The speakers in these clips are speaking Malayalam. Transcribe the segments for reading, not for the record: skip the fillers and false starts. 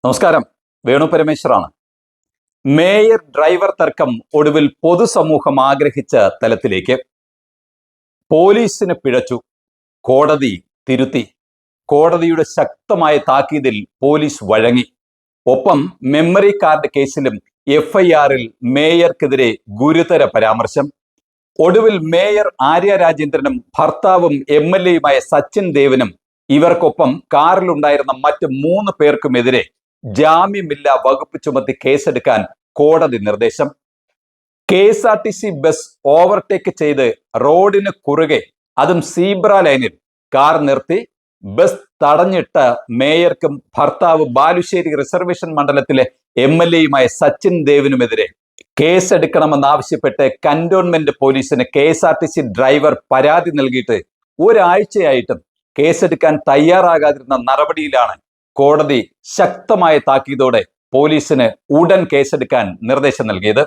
നമസ്കാരം, വേണു പരമേശ്വറാണ്. മേയർ ഡ്രൈവർ തർക്കം ഒടുവിൽ പൊതുസമൂഹം ആഗ്രഹിച്ച തലത്തിലേക്ക്. പോലീസിന് പിഴച്ചു, കോടതി തിരുത്തി. കോടതിയുടെ ശക്തമായ താക്കീതിൽ പോലീസ് വഴങ്ങി. ഒപ്പം മെമ്മറി കാർഡ് കേസിലും FIR-ൽ മേയർക്കെതിരെ ഗുരുതര പരാമർശം. ഒടുവിൽ മേയർ ആര്യ രാജേന്ദ്രനും ഭർത്താവും MLA-യുമായ സച്ചിൻ ദേവിനും ഇവർക്കൊപ്പം കാറിലുണ്ടായിരുന്ന മറ്റ് 3 പേർക്കുമെതിരെ ജാമ്യമില്ലാ വകുപ്പ് ചുമത്തി കേസെടുക്കാൻ കോടതി നിർദ്ദേശം. KSRTC ബസ് ഓവർടേക്ക് ചെയ്ത് റോഡിന് കുറുകെ, അതും സീബ്ര ലൈനിൽ കാർ നിർത്തി ബസ് തടഞ്ഞിട്ട മേയർക്കും ഭർത്താവ് ബാലുശ്ശേരി റിസർവേഷൻ മണ്ഡലത്തിലെ MLA-യുമായ സച്ചിൻ ദേവിനുമെതിരെ കേസെടുക്കണമെന്നാവശ്യപ്പെട്ട് കന്റോൺമെന്റ് പോലീസിന് KSRTC ഡ്രൈവർ പരാതി നൽകിയിട്ട് ഒരാഴ്ചയായിട്ടും കേസെടുക്കാൻ തയ്യാറാകാതിരുന്ന നടപടിയിലാണ് കോടതി ശക്തമായ താക്കീതോടെ പോലീസിന് ഉടൻ കേസെടുക്കാൻ നിർദ്ദേശം നൽകിയത്.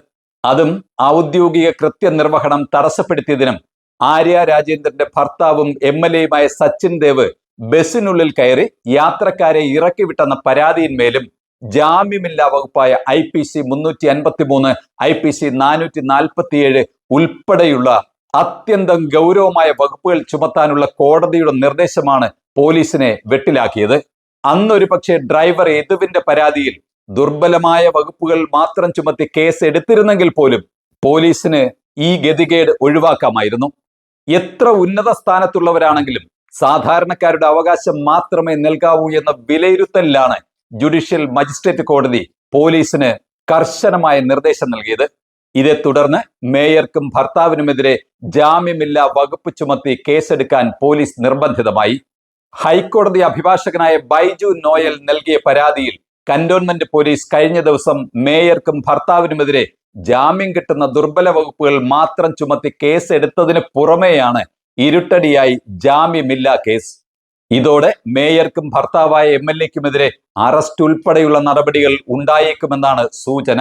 അതും ഔദ്യോഗിക കൃത്യനിർവഹണം തടസ്സപ്പെടുത്തിയതിനും ആര്യ രാജേന്ദ്രന്റെ ഭർത്താവും MLA-യുമായ സച്ചിൻ ദേവ് ബസ്സിനുള്ളിൽ കയറി യാത്രക്കാരെ ഇറക്കിവിട്ടെന്ന പരാതിയിന്മേലും ജാമ്യമില്ലാ വകുപ്പായ IPC 353, IPC 447 ഉൾപ്പെടെയുള്ള അത്യന്തം ഗൗരവമായ വകുപ്പുകൾ ചുമത്താനുള്ള കോടതിയുടെ നിർദ്ദേശമാണ് പോലീസിനെ വെട്ടിലാക്കിയത്. അന്നൊരു പക്ഷേ ഡ്രൈവർ യദുവിന്റെ പരാതിയിൽ ദുർബലമായ വകുപ്പുകൾ മാത്രം ചുമത്തി കേസ് എടുത്തിരുന്നെങ്കിൽ പോലും പോലീസിന് ഈ ഗതികേട് ഒഴിവാക്കാമായിരുന്നു. എത്ര ഉന്നത സ്ഥാനത്തുള്ളവരാണെങ്കിലും സാധാരണക്കാരുടെ അവകാശം മാത്രമേ നൽകാവൂ എന്ന വിലയിരുത്തലിലാണ് ജുഡീഷ്യൽ മജിസ്ട്രേറ്റ് കോടതി പോലീസിന് കർശനമായ നിർദ്ദേശം നൽകിയത്. ഇതേ തുടർന്ന് മേയർക്കും ഭർത്താവിനുമെതിരെ ജാമ്യമില്ലാ വകുപ്പ് ചുമത്തി കേസെടുക്കാൻ പോലീസ് നിർബന്ധിതമായി. ഹൈക്കോടതി അഭിഭാഷകനായ ബൈജു നോയൽ നൽകിയ പരാതിയിൽ കന്റോൺമെന്റ് പോലീസ് കഴിഞ്ഞ ദിവസം മേയർക്കും ഭർത്താവിനുമെതിരെ ജാമ്യം കിട്ടുന്ന ദുർബല വകുപ്പുകൾ മാത്രം ചുമത്തി കേസെടുത്തതിന് പുറമെയാണ് ഇരുട്ടടിയായി ജാമ്യമില്ലാ കേസ്. ഇതോടെ മേയർക്കും ഭർത്താവായ MLA-ക്കുമെതിരെ അറസ്റ്റ് ഉൾപ്പെടെയുള്ള നടപടികൾ ഉണ്ടായേക്കുമെന്നാണ് സൂചന.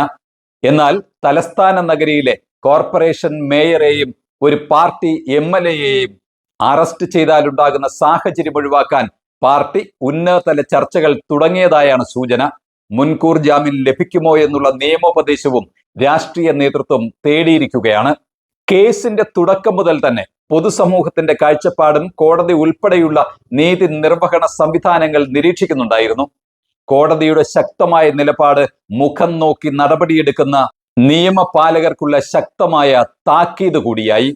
എന്നാൽ തലസ്ഥാന നഗരിയിലെ കോർപ്പറേഷൻ മേയറെയും ഒരു പാർട്ടി MLA-യെയും അറസ്റ്റ് ചെയ്താലുണ്ടാകുന്ന സാഹചര്യം ഒഴിവാക്കാൻ പാർട്ടി ഉന്നതതല ചർച്ചകൾ തുടങ്ങിയതായാണ് സൂചന. മുൻകൂർ ജാമ്യം ലഭിക്കുമോ എന്നുള്ള നിയമോപദേശവും രാഷ്ട്രീയ നേതൃത്വം തേടിയിരിക്കുകയാണ്. കേസിന്റെ തുടക്കം മുതൽ തന്നെ പൊതുസമൂഹത്തിന്റെ കാഴ്ചപ്പാടും കോടതി ഉൾപ്പെടെയുള്ള നീതി നിർവഹണ സംവിധാനങ്ങൾ നിരീക്ഷിക്കുന്നുണ്ടായിരുന്നു. കോടതിയുടെ ശക്തമായ നിലപാട് മുഖം നോക്കി നടപടിയെടുക്കുന്ന നിയമപാലകർക്കുള്ള ശക്തമായ താക്കീത് കൂടിയായി.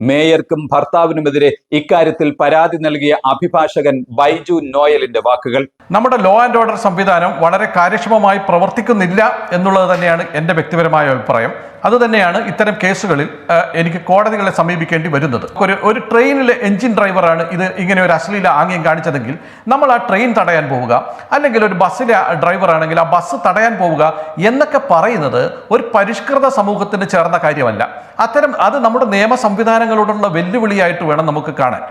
മേയർക്കും ഭർത്താവിനുമെതിരെ ഇക്കാര്യത്തിൽ പരാതി നൽകിയ അഭിഭാഷകൻ ബൈജു നോയലിന്റെ വാക്കുകൾ: നമ്മുടെ ലോ ആൻഡ് ഓർഡർ സംവിധാനം വളരെ കാര്യക്ഷമമായി പ്രവർത്തിക്കുന്നില്ല എന്നുള്ളത് തന്നെയാണ് എൻ്റെ വ്യക്തിപരമായ അഭിപ്രായം. അതുതന്നെയാണ് ഇത്തരം കേസുകളിൽ എനിക്ക് കോടതികളെ സമീപിക്കേണ്ടി വരുന്നത്. ഒരു ട്രെയിനിലെ എഞ്ചിൻ ഡ്രൈവറാണ് ഇത് ഇങ്ങനെ ഒരു അശ്ലീല ആംഗ്യം കാണിച്ചതെങ്കിൽ നമ്മൾ ആ ട്രെയിൻ തടയാൻ പോവുക, അല്ലെങ്കിൽ ഒരു ബസ്സിലെ ഡ്രൈവറാണെങ്കിൽ ആ ബസ് തടയാൻ പോവുക എന്നൊക്കെ പറയുന്നത് ഒരു പരിഷ്കൃത സമൂഹത്തിന് ചേർന്ന കാര്യമല്ല. അത് നമ്മുടെ നിയമ സംവിധാനങ്ങളോടുള്ള വെല്ലുവിളിയായിട്ട് വേണം നമുക്ക് കാണാൻ.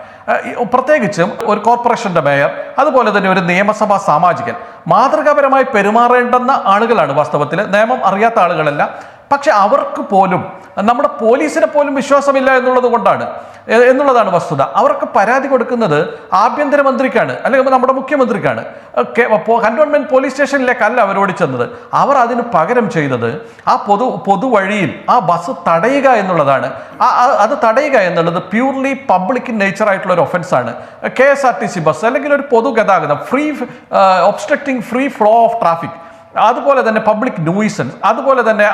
പ്രത്യേകിച്ചും ഒരു കോർപ്പറേഷന്റെ മേയർ, അതുപോലെ തന്നെ ഒരു നിയമസഭാ സാമാജികൻ മാതൃകാപരമായി പെരുമാറേണ്ടുന്ന ആളുകളാണ് വാസ്തവത്തിൽ, നിയമം അറിയാത്ത ആളുകളല്ല. പക്ഷെ അവർക്ക് പോലും, നമ്മുടെ പോലീസിനെ പോലും വിശ്വാസമില്ല എന്നുള്ളതാണ് വസ്തുത. അവർക്ക് പരാതി കൊടുക്കുന്നത് ആഭ്യന്തരമന്ത്രിക്കാണ്, അല്ലെങ്കിൽ നമ്മുടെ മുഖ്യമന്ത്രിക്കാണ്. കന്റോൺമെന്റ് പോലീസ് സ്റ്റേഷനിലേക്കല്ല അവരോട് ചെന്നത്. അവർ അതിന് പകരം ചെയ്തത് ആ പൊതുവഴിയിൽ ആ ബസ് തടയുക എന്നുള്ളതാണ്. അത് തടയുക എന്നുള്ളത് പ്യൂർലി പബ്ലിക് ഇൻ നേച്ചർ ആയിട്ടുള്ള ഒരു ഒഫൻസാണ്. KSRTC ബസ് അല്ലെങ്കിൽ ഒരു പൊതുഗതാഗതം, obstructing free flow of traffic, അതുപോലെ തന്നെ പബ്ലിക് ന്യൂയിസൻസ്, അതുപോലെ തന്നെ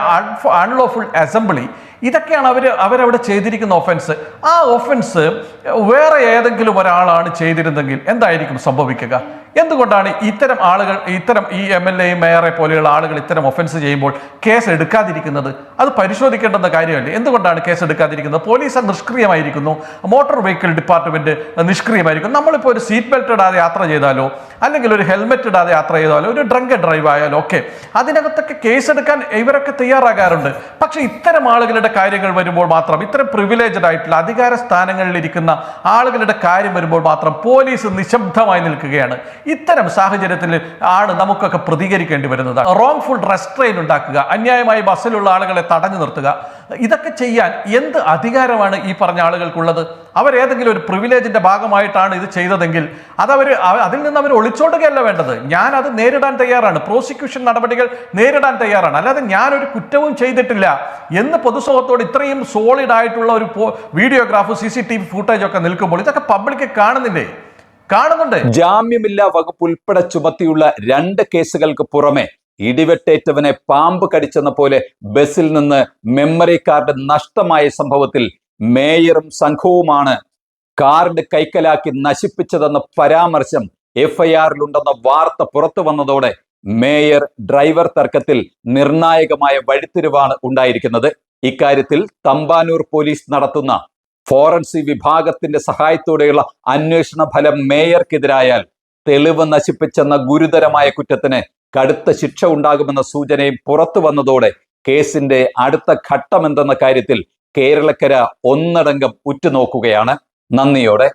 അൺലോഫുൾ അസംബ്ലി, ഇതൊക്കെയാണ് അവരവിടെ ചെയ്തിരിക്കുന്ന ഒഫൻസ്. ആ ഒഫൻസ് വേറെ ഏതെങ്കിലും ഒരാളാണ് ചെയ്തിരുന്നെങ്കിൽ എന്തായിരിക്കും സംഭവിക്കുക? എന്തുകൊണ്ടാണ് ഇത്തരം ആളുകൾ, ഈ MLA മേയറെ പോലെയുള്ള ആളുകൾ ഇത്തരം ഒഫൻസ് ചെയ്യുമ്പോൾ കേസ് എടുക്കാതിരിക്കുന്നത്? അത് പരിശോധിക്കേണ്ടുന്ന കാര്യമല്ലേ? എന്തുകൊണ്ടാണ് കേസ് എടുക്കാതിരിക്കുന്നത്? പോലീസ് നിഷ്ക്രിയമായിരിക്കുന്നു, മോട്ടോർ വെഹിക്കിൾ ഡിപ്പാർട്ട്മെന്റ് നിഷ്ക്രിയമായിരിക്കുന്നു. നമ്മളിപ്പോൾ ഒരു സീറ്റ് ബെൽറ്റ് ഇടാതെ യാത്ര ചെയ്താലോ, അല്ലെങ്കിൽ ഒരു ഹെൽമെറ്റ് ഇടാതെ യാത്ര ചെയ്താലോ, ഒരു ഡ്രങ്ക് ഡ്രൈവ് ആയാലോ ഒക്കെ അതിനകത്തൊക്കെ കേസെടുക്കാൻ ഇവരൊക്കെ തയ്യാറാകാറുണ്ട്. പക്ഷെ ഇത്തരം ആളുകളുടെ കാര്യങ്ങൾ വരുമ്പോൾ മാത്രം, ഇത്തരം പ്രിവിലേജ്ഡ് ആയിട്ടുള്ള അധികാര സ്ഥാനങ്ങളിൽ ഇരിക്കുന്ന ആളുകളുടെ കാര്യം വരുമ്പോൾ മാത്രം പോലീസ് നിശബ്ദമായി നിൽക്കുകയാണ്. ഇത്തരം സാഹചര്യത്തിൽ ആണ് നമുക്കൊക്കെ പ്രതികരിക്കേണ്ടി വരുന്നത്. റോങ്ഫുൾ റെസ്ട്രെയിൻ ഉണ്ടാക്കുക, അന്യായമായി ബസ്സിലുള്ള ആളുകളെ തടഞ്ഞു നിർത്തുക, ഇതൊക്കെ ചെയ്യാൻ എന്ത് അധികാരമാണ് ഈ പറഞ്ഞ ആളുകൾക്കുള്ളത്? അവരേതെങ്കിലും ഒരു പ്രിവിലേജിന്റെ ഭാഗമായിട്ടാണ് ഇത് ചെയ്തതെങ്കിൽ അതിൽ നിന്ന് അവർ ഒളിച്ചോടുകയല്ല വേണ്ടത്. ഞാൻ അത് നേരിടാൻ തയ്യാറാണ്, പ്രോസിക്യൂഷൻ നടപടികൾ നേരിടാൻ തയ്യാറാണ്. അല്ലാതെ ഞാനൊരു കുറ്റവും ചെയ്തിട്ടില്ല എന്ന് പൊതുസമൂഹത്തോട് ഇത്രയും സോളിഡ് ആയിട്ടുള്ള ഒരു വീഡിയോഗ്രാഫ്, CCTV ഫുട്ടേജ് ഒക്കെ നിൽക്കുമ്പോൾ ഇതൊക്കെ പബ്ലിക് കാണുന്നില്ലേ? കാണുന്നുണ്ട്. ജാമ്യമില്ലാ വകുപ്പ് ഉൾപ്പെടെ ചുമത്തിയുള്ള 2 കേസുകൾക്ക് പുറമെ ഇടിവെട്ടേറ്റവനെ പാമ്പ് കടിച്ചെന്ന പോലെ ബസിൽ നിന്ന് മെമ്മറി കാർഡ് നഷ്ടമായ സംഭവത്തിൽ മേയറും സംഘവുമാണ് കാർഡ് കൈക്കലാക്കി നശിപ്പിച്ചതെന്ന പരാമർശം FIR-ലുണ്ടെന്ന വാർത്ത പുറത്തു വന്നതോടെ മേയർ ഡ്രൈവർ തർക്കത്തിൽ നിർണായകമായ വഴിത്തിരിവാണ് ഉണ്ടായിരിക്കുന്നത്. ഇക്കാര്യത്തിൽ തമ്പാനൂർ പോലീസ് നടത്തുന്ന ഫോറൻസിക് വിഭാഗത്തിന്റെ സഹായത്തോടെയുള്ള അന്വേഷണ ഫലം മേയർക്കെതിരായാൽ തെളിവ് നശിപ്പിച്ചെന്ന ഗുരുതരമായ കുറ്റത്തിന് കടുത്ത ശിക്ഷ ഉണ്ടാകുമെന്ന സൂചനയും പുറത്തു വന്നതോടെ കേസിന്റെ അടുത്ത ഘട്ടമെന്തെന്ന കാര്യത്തിൽ കേരളക്കര ഒന്നടങ്കം ഉറ്റുനോക്കുകയാണ്. നന്ദിയോടെ.